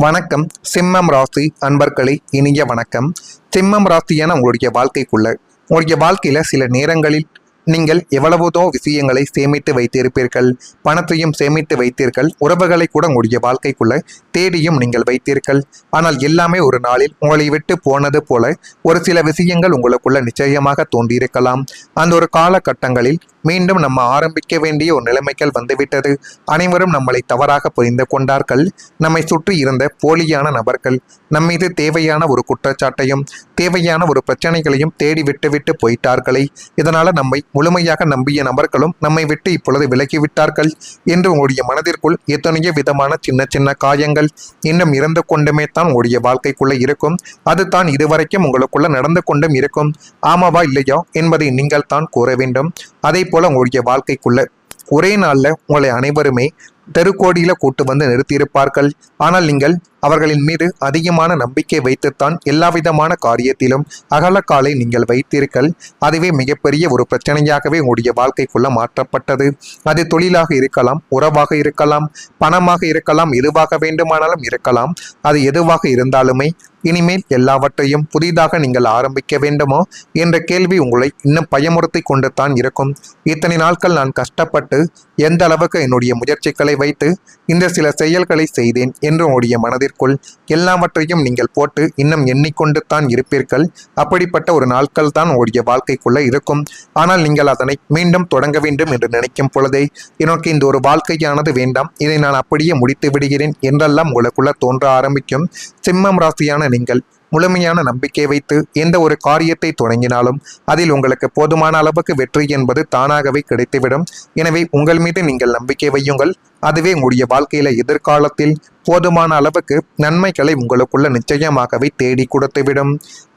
வணக்கம். சிம்மம் ராசி அன்பர்களே, இனிய வணக்கம். சிம்மம் ராசியான உங்களுடைய வாழ்க்கையில சில நேரங்களில் நீங்கள் எவ்வளவுதோ விஷயங்களை சேமித்து வைத்திருப்பீர்கள். பணத்தையும் சேமித்து வைத்தீர்கள். உறவுகளை கூட உங்களுடைய வாழ்க்கைக்குள்ள தேடியும் நீங்கள் வைத்தீர்கள். ஆனால் எல்லாமே ஒரு நாளில் உங்களை விட்டு போனது போல ஒரு சில விஷயங்கள் உங்களுக்குள்ள நிச்சயமாக தோன்றியிருக்கலாம். அந்த ஒரு காலகட்டங்களில் மீண்டும் நம்ம ஆரம்பிக்க வேண்டிய ஒரு நிலைமைகள் வந்துவிட்டது. அனைவரும் நம்மளை தவறாக புரிந்து கொண்டார்கள். நம்மை சுற்றி இருந்த போலியான நபர்கள் நம்மீது தேவையான ஒரு குற்றச்சாட்டையும் தேவையான ஒரு பிரச்சனைகளையும் தேடி விட்டு போயிட்டார்களே. இதனால நம்மை முழுமையாக நம்பிய நபர்களும் நம்மை விட்டு இப்பொழுது விலகிவிட்டார்கள் என்று உங்களுடைய மனதிற்குள் எத்தனையோ விதமான சின்ன சின்ன காயங்கள் இன்னும் இறந்து கொண்டுமே தான் உங்களுடைய வாழ்க்கைக்குள்ள இருக்கும். அது தான் இதுவரைக்கும் உங்களுக்குள்ள நடந்து கொண்டும் இருக்கும். ஆமாவா இல்லையா என்பதை நீங்கள் தான் கூற வேண்டும். அதே போல உங்களுடைய வாழ்க்கைக்குள்ள ஒரே நாள்ல உங்களை அனைவருமே தெருக்கோடியில கூட்டு வந்து நிறுத்தியிருப்பார்கள். ஆனால் நீங்கள் அவர்களின் மீது அதிகமான நம்பிக்கை வைத்துத்தான் எல்லா விதமான காரியத்திலும் அகலக்காலை நீங்கள் வைத்தீர்கள். அதுவே மிகப்பெரிய ஒரு பிரச்சனையாகவே உங்களுடைய வாழ்க்கைக்குள்ள மாற்றப்பட்டது. அது தொழிலாக இருக்கலாம், உறவாக இருக்கலாம், பணமாக இருக்கலாம், எதுவாக வேண்டுமானாலும் இருக்கலாம். அது எதுவாக இருந்தாலுமே இனிமேல் எல்லாவற்றையும் புதிதாக நீங்கள் ஆரம்பிக்க வேண்டுமோ என்ற கேள்வி உங்களை இன்னும் பயமுறுத்தி கொண்டு தான் இருக்கும். இத்தனை நாட்கள் நான் கஷ்டப்பட்டு எந்த அளவுக்கு என்னுடைய முயற்சிகளை வைத்து இந்த சில செயல்களை செய்தேன் என்று உங்களுடைய மனதிற்குள் எல்லாவற்றையும் நீங்கள் போட்டு இன்னும் எண்ணிக்கொண்டு தான் இருப்பீர்கள். அப்படிப்பட்ட ஒரு நாட்கள் தான் உங்களுடைய வாழ்க்கைக்குள்ள இருக்கும். ஆனால் நீங்கள் அதனை மீண்டும் தொடங்க வேண்டும் என்று நினைக்கும் பொழுதே எனக்கு இந்த ஒரு வாழ்க்கையானது வேண்டாம், இதை நான் அப்படியே முடித்து விடுகிறேன் என்றெல்லாம் உங்களுக்குள்ள தோன்ற ஆரம்பிக்கும். சிம்மம் ராசியான நீங்கள் முழுமையான நம்பிக்கை வைத்து எந்த ஒரு காரியத்தை தொடங்கினாலும் அதில் உங்களுக்கு போதுமான அளவுக்கு வெற்றி என்பது தானாகவே கிடைத்துவிடும். எனவே உங்கள் மீது நீங்கள் நம்பிக்கை வையுங்கள். அதுவே உங்களுடைய வாழ்க்கையில எதிர்காலத்தில் போதுமான அளவுக்கு நன்மைகளை உங்களுக்குள்ள நிச்சயமாகவே தேடி கொடுத்துவிடும்.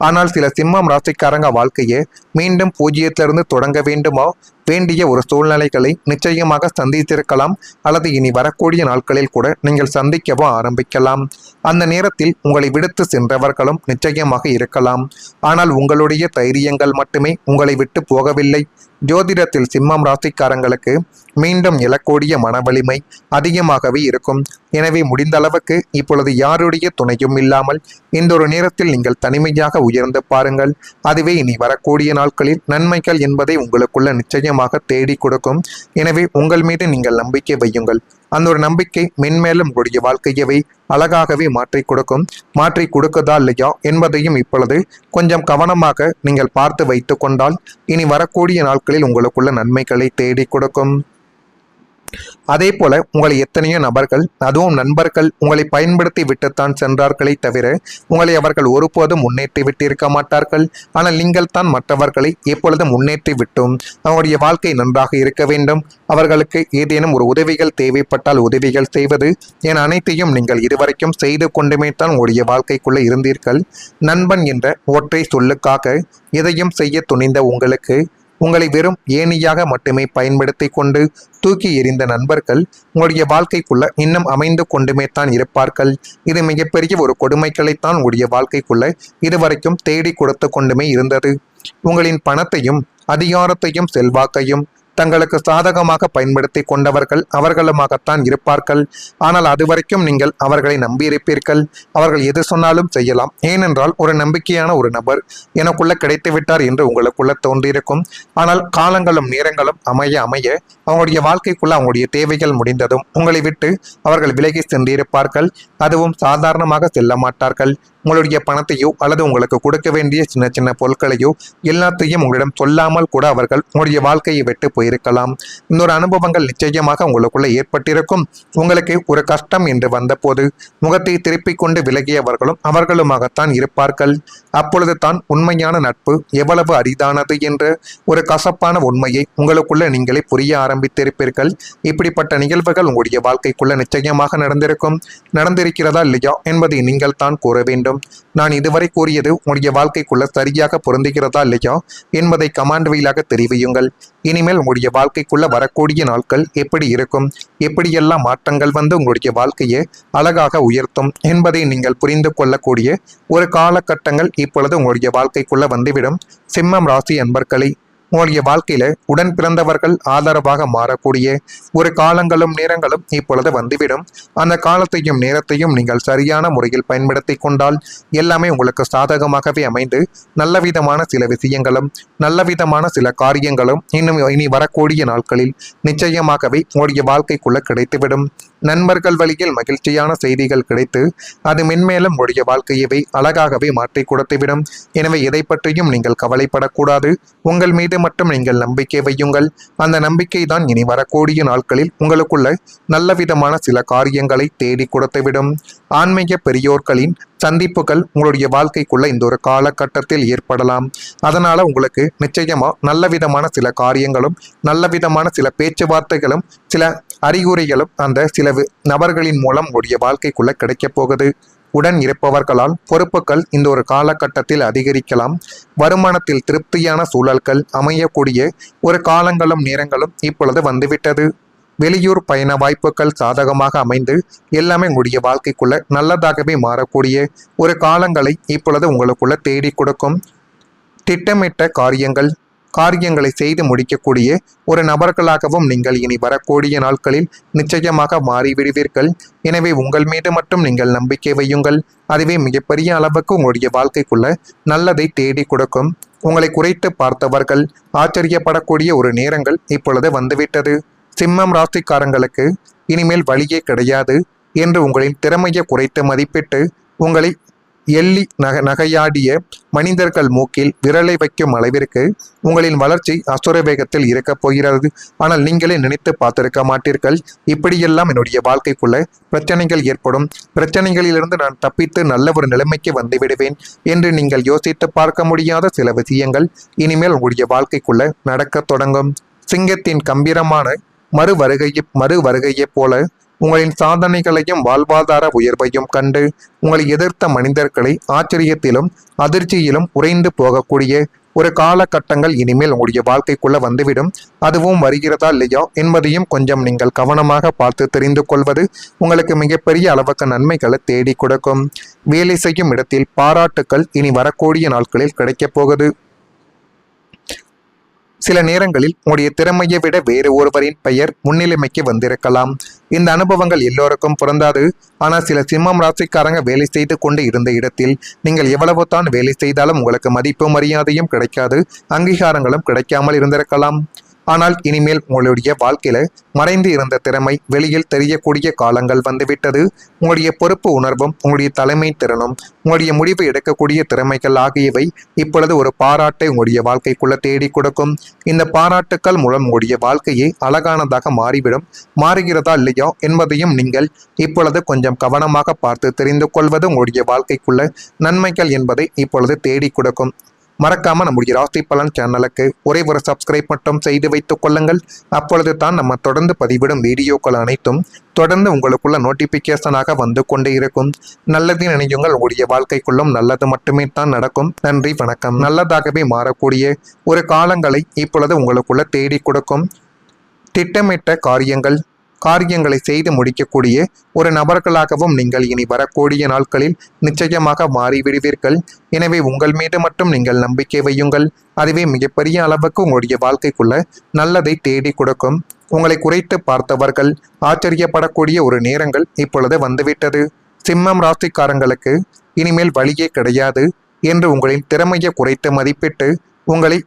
ஆனால் சில சிம்மம் ராசிக்காரங்க வாழ்க்கையை மீண்டும் பூஜ்ஜியத்திலிருந்து தொடங்க வேண்டுமோ வேண்டிய ஒரு சூழ்நிலைகளை நிச்சயமாக சந்தித்திருக்கலாம். அல்லது இனி வரக்கூடிய நாட்களில் கூட நீங்கள் சந்திக்கவோ ஆரம்பிக்கலாம். அந்த நேரத்தில் உங்களை விடுத்து சென்றவர்களும் நிச்சயமாக இருக்கலாம். ஆனால் உங்களுடைய தைரியங்கள் மட்டுமே உங்களை விட்டு போகவில்லை. ஜோதிடத்தில் சிம்மம் ராசிக்காரங்களுக்கு மீண்டும் எழக்கூடிய மன வலிமை அதிகமாகவே இருக்கும். எனவே முடிந்த அளவுக்கு இப்பொழுது யாருடைய துணையும் இல்லாமல் இந்த ஒரு நேரத்தில் நீங்கள் தனிமையாக உயர்ந்து பாருங்கள். அதுவே இனி வரக்கூடிய நாட்களில் நன்மைகள் என்பதை உங்களுக்குள்ள நிச்சயமாக தேடி கொடுக்கும். எனவே உங்கள் மீது நீங்கள் நம்பிக்கை வையுங்கள். அந்த ஒரு நம்பிக்கை மென்மேலும் உங்களுடைய வாழ்க்கையவே அழகாகவே மாற்றி கொடுக்கும். மாற்றி கொடுக்குதா இல்லையா என்பதையும் இப்பொழுது கொஞ்சம் கவனமாக நீங்கள் பார்த்து வைத்து கொண்டால் இனி வரக்கூடிய நாட்களில் உங்களுக்குள்ள நன்மைகளை தேடி கொடுக்கும். அதே போல உங்களை எத்தனையோ நபர்கள், அதுவும் நண்பர்கள் உங்களை பயன்படுத்தி விட்டுத்தான் சென்றார்களே தவிர உங்களை அவர்கள் ஒருபோதும் முன்னேற்றி விட்டிருக்க மாட்டார்கள். ஆனால் நீங்கள் தான் மற்றவர்களை எப்பொழுதும் முன்னேற்றி விட்டும் அவருடைய வாழ்க்கை நன்றாக இருக்க வேண்டும், அவர்களுக்கு ஏதேனும் ஒரு உதவிகள் தேவைப்பட்டால் உதவிகள் செய்வது என அனைத்தையும் நீங்கள் இதுவரைக்கும் செய்து கொண்டுமே தான் உங்களுடைய வாழ்க்கைக்குள்ள இருந்தீர்கள். நண்பன் என்ற ஒற்றை சொல்லுக்காக எதையும் செய்ய துணிந்த உங்களுக்கு உங்களை வெறும் ஏணியாக மட்டுமே பயன்படுத்தி கொண்டு தூக்கி எறிந்த நண்பர்கள் உங்களுடைய வாழ்க்கைக்குள்ள இன்னும் அமைந்து கொண்டுமே தான் இருப்பார்கள். இது மிகப்பெரிய ஒரு கொடுமைகளைத்தான் உங்களுடைய வாழ்க்கைக்குள்ள இதுவரைக்கும் தேடி கொடுத்து கொண்டுமே இருந்தது. உங்களின் பணத்தையும் அதிகாரத்தையும் செல்வாக்கையும் தங்களுக்கு சாதகமாக பயன்படுத்தி கொண்டவர்கள் அவர்களுமாகத்தான் இருப்பார்கள். ஆனால் அதுவரைக்கும் நீங்கள் அவர்களை நம்பியிருப்பீர்கள். அவர்கள் எது சொன்னாலும் செய்யலாம். ஏனென்றால் ஒரு நம்பிக்கையான ஒரு நபர் எனக்குள்ள கிடைத்துவிட்டார் என்று உங்களுக்குள்ள தோன்றியிருக்கும். ஆனால் காலங்களும் நேரங்களும் அமைய அவங்களுடைய வாழ்க்கைக்குள்ள அவங்களுடைய தேவைகள் முடிந்ததும் உங்களை விட்டு அவர்கள் விலகி சென்றிருப்பார்கள். அதுவும் சாதாரணமாக செல்ல மாட்டார்கள். உங்களுடைய பணத்தையோ அல்லது உங்களுக்கு கொடுக்க வேண்டிய சின்ன சின்ன பொருட்களையோ எல்லாத்தையும் உங்களிடம் சொல்லாமல் கூட அவர்கள் உங்களுடைய வாழ்க்கையை விட்டு போயிருக்கலாம். இன்னொரு அனுபவங்கள் நிச்சயமாக உங்களுக்குள்ள ஏற்பட்டிருக்கும். உங்களுக்கு ஒரு கஷ்டம் என்று வந்தபோது முகத்தை திருப்பிக் கொண்டு விலகியவர்களும் அவர்களுமாகத்தான் இருப்பார்கள். அப்பொழுது தான் உண்மையான நட்பு எவ்வளவு அரிதானது என்ற ஒரு கசப்பான உண்மையை உங்களுக்குள்ள நீங்களே புரிய ஆரம்பித்திருப்பீர்கள். இப்படிப்பட்ட நிகழ்வுகள் உங்களுடைய வாழ்க்கைக்குள்ள நிச்சயமாக நடந்திருக்கிறதா இல்லையா என்பதை நீங்கள் தான் கூற வேண்டும். நான் இதுவரை கூறியது உங்களுடைய வாழ்க்கைக்குள்ள சரியாக பொருந்துகிறதா இல்லையா என்பதை கமாண்ட் வழியாக தெரிவியுங்கள். இனிமேல் உங்களுடைய வாழ்க்கைக்குள்ள வரக்கூடிய நாட்கள் எப்படி இருக்கும், எப்படியெல்லாம் மாற்றங்கள் வந்து உங்களுடைய வாழ்க்கையை அழகாக உயர்த்தும் என்பதை நீங்கள் புரிந்து கொள்ளக்கூடிய ஒரு காலகட்டங்கள் இப்பொழுது உங்களுடைய வாழ்க்கைக்குள்ள வந்துவிடும். சிம்மம் ராசி அன்பர்களை உங்களுடைய வாழ்க்கையில உடன் பிறந்தவர்கள் ஆதரவாக மாறக்கூடிய ஒரு காலங்களும் நேரங்களும் இப்பொழுது வந்துவிடும். அந்த காலத்தையும் நேரத்தையும் நீங்கள் சரியான முறையில் பயன்படுத்தி கொண்டால் எல்லாமே உங்களுக்கு சாதகமாகவே அமைந்து நல்ல விதமான சில விஷயங்களும் நல்ல விதமான சில காரியங்களும் இனி வரக்கூடிய நாட்களில் நிச்சயமாகவே உங்களுடைய வாழ்க்கைக்குள்ள கிடைத்துவிடும். நண்பர்கள் வழியில் மகிழ்ச்சியான செய்திகள் கிடைத்து அது மென்மேலும் உங்களுடைய வாழ்க்கையவே அழகாகவே மாற்றி கொடுத்துவிடும். எனவே எதை பற்றியும் நீங்கள் கவலைப்படக்கூடாது. உங்கள் மீது மட்டும் நீங்கள் நம்பிக்கை வையுங்கள். அந்த நம்பிக்கை தான் இனி வரக்கூடிய நாட்களில் உங்களுக்குள்ள நல்ல விதமான சில காரியங்களை தேடி கொடுத்துவிடும். ஆன்மீக பெரியோர்களின் சந்திப்புகள் உங்களுடைய வாழ்க்கைக்குள்ள இந்த ஒரு காலகட்டத்தில் ஏற்படலாம். அதனால உங்களுக்கு நிச்சயமா நல்ல விதமான சில காரியங்களும் நல்ல விதமான சில பேச்சுவார்த்தைகளும் சில அறிகுறிகளும் அந்த சில நபர்களின் மூலம் உங்களுடைய வாழ்க்கைக்குள்ள கிடைக்கப் போகுது. உடன் இருப்பவர்களால் பொறுப்புகள் இந்த ஒரு காலகட்டத்தில் அதிகரிக்கலாம். வருமானத்தில் திருப்தியான சூழல்கள் அமையக்கூடிய ஒரு காலங்களும் நேரங்களும் இப்பொழுது வந்துவிட்டது. வெளியூர் பயண வாய்ப்புகள் சாதகமாக அமைந்து எல்லாமே உங்களுடைய வாழ்க்கைக்குள்ள நல்லதாகவே மாறக்கூடிய ஒரு காலங்களை இப்பொழுது உங்களுக்குள்ள தேடி கொடுக்கும். திட்டமிட்ட காரியங்களை செய்து முடிக்கக்கூடிய ஒரு நபர்களாகவும் நீங்கள் இனி வரக்கூடிய நாட்களில் நிச்சயமாக மாறிவிடுவீர்கள். எனவே உங்கள் மீது மட்டும் நீங்கள் நம்பிக்கை வையுங்கள். அதுவே மிகப்பெரிய அளவுக்கு உங்களுடைய வாழ்க்கைக்குள்ள நல்லதை தேடி கொடுக்கும். உங்களை குறைத்து பார்த்தவர்கள் ஆச்சரியப்படக்கூடிய ஒரு நேரங்கள் இப்பொழுது வந்துவிட்டது. சிம்மம் ராசிக்காரங்களுக்கு இனிமேல் வழியே கிடையாது என்று உங்களின் திறமையை குறைத்து மதிப்பிட்டு உங்களை எள்ளி நகையாடிய மனிதர்கள் மூக்கில் விரலை வைக்கும் அளவிற்கு உங்களின் வளர்ச்சி அசுர வேகத்தில் இருக்கப் போகிறது. ஆனால் நீங்களே நினைத்து பார்த்திருக்க மாட்டீர்கள், இப்படியெல்லாம் என்னுடைய வாழ்க்கைக்குள்ள பிரச்சனைகள் ஏற்படும், பிரச்சனைகளிலிருந்து நான் தப்பித்து நல்ல ஒரு நிலைமைக்கு வந்து விடுவேன் என்று நீங்கள் யோசித்து பார்க்க முடியாத சில விஷயங்கள் இனிமேல் உங்களுடைய வாழ்க்கைக்குள்ள நடக்க தொடங்கும். சிங்கத்தின் கம்பீரமான மறு வருகையைப் போல உங்களின் சாதனைகளையும் வாழ்வாதார உயர்வையும் கண்டு உங்களை எதிர்த்த மனிதர்களை ஆச்சரியத்திலும் அதிர்ச்சியிலும் உறைந்து போகக்கூடிய ஒரு காலகட்டங்கள் இனிமேல் உங்களுடைய வாழ்க்கைக்குள்ள வந்துவிடும். அதுவும் வருகிறதா இல்லையா என்பதையும் கொஞ்சம் நீங்கள் கவனமாக பார்த்து தெரிந்து கொள்வது உங்களுக்கு மிகப்பெரிய அளவுக்கு நன்மைகளை தேடி கொடுக்கும். வேலை செய்யும் இடத்தில் பாராட்டுக்கள் இனி வரக்கூடிய நாட்களில் கிடைக்கப் போகுது. சில நேரங்களில் உங்களுடைய திறமையை விட வேறு ஒருவரின் பெயர் முன்னிலைமைக்கு வந்திருக்கலாம். இந்த அனுபவங்கள் எல்லோருக்கும் பொருந்தாது. ஆனால் சில சிம்மம் ராசிக்காரங்க வேலை செய்து கொண்டு இருந்த இடத்தில் நீங்கள் எவ்வளவு தான் வேலை செய்தாலும் உங்களுக்கு மதிப்பு மரியாதையும் கிடைக்காது, அங்கீகாரங்களும் கிடைக்காமல் இருந்திருக்கலாம். ஆனால் இனிமேல் உங்களுடைய வாழ்க்கையில மறைந்து இருந்த திறமை வெளியில் தெரியக்கூடிய காலங்கள் வந்துவிட்டது. உங்களுடைய பொறுப்பு உணர்வும் உங்களுடைய தலைமை திறனும் உங்களுடைய முடிவு எடுக்கக்கூடிய திறமைகள் ஆகியவை இப்பொழுது ஒரு பாராட்டை உங்களுடைய வாழ்க்கைக்குள்ள தேடி கொடுக்கும். இந்த பாராட்டுக்கள் மூலம் உங்களுடைய வாழ்க்கையை அழகானதாக மாறுகிறதா இல்லையா என்பதையும் நீங்கள் இப்பொழுது கொஞ்சம் கவனமாக பார்த்து தெரிந்து கொள்வது உங்களுடைய வாழ்க்கைக்குள்ள நன்மைகள் என்பதை இப்பொழுது தேடி கொடுக்கும். மறக்காம நம்முடைய ராசி பலன் சேனலுக்கு ஒரே ஒரு சப்ஸ்கிரைப் மட்டும் செய்து வைத்துக் கொள்ளுங்கள். அப்பொழுது தான் நம்ம தொடர்ந்து பதிவிடும் வீடியோக்கள் அனைத்தும் தொடர்ந்து உங்களுக்குள்ள நோட்டிபிகேஷனாக வந்து கொண்டே இருக்கும். நல்லது நினையுங்கள், உங்களுடைய வாழ்க்கைக்குள்ளும் நல்லது மட்டுமே தான் நடக்கும். நன்றி, வணக்கம். நல்லதாகவே மாறக்கூடிய ஒரு காலங்களை இப்பொழுது உங்களுக்குள்ள தேடி கொடுக்கும். திட்டமிட்ட காரியங்களை செய்து முடிக்கக்கூடிய ஒரு நபர்களாகவும் நீங்கள் இனி வரக்கூடிய நாட்களில் நிச்சயமாக மாறிவிடுவீர்கள். எனவே உங்கள் மீது மட்டும் நீங்கள் நம்பிக்கை வையுங்கள். அதுவே மிகப்பெரிய அளவுக்கு உங்களுடைய வாழ்க்கைக்குள்ள நல்லதை தேடி கொடுக்கும். உங்களை குறைத்து பார்த்தவர்கள் ஆச்சரியப்படக்கூடிய ஒரு நேரங்கள் இப்பொழுது வந்துவிட்டது. சிம்மம் ராசிக்காரங்களுக்கு இனிமேல் வழியே கிடையாது என்று உங்களின் திறமையை குறைத்து மதிப்பிட்டு உங்களை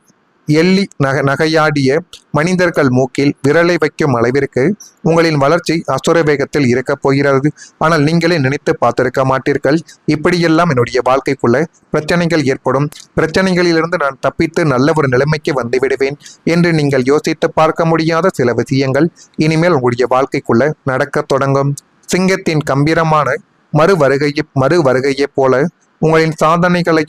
எள்ளி நகையாடிய மனிதர்கள் மூக்கில் விரலை வைக்கும் அளவிற்கு உங்களின் வளர்ச்சி அசுர வேகத்தில் இருக்கப் போகிறது. ஆனால் நீங்களே நினைத்து பார்த்திருக்க மாட்டீர்கள், இப்படியெல்லாம் என்னுடைய வாழ்க்கைக்குள்ள பிரச்சனைகள் ஏற்படும், பிரச்சனைகளிலிருந்து நான் தப்பித்து நல்ல ஒரு நிலைமைக்கு வந்து விடுவேன் என்று நீங்கள் யோசித்து பார்க்க முடியாத சில விஷயங்கள் இனிமேல் உங்களுடைய வாழ்க்கைக்குள்ள நடக்க தொடங்கும். சிங்கத்தின் கம்பீரமான மறு வருகையைப் போல உங்களின் சாதனைகளை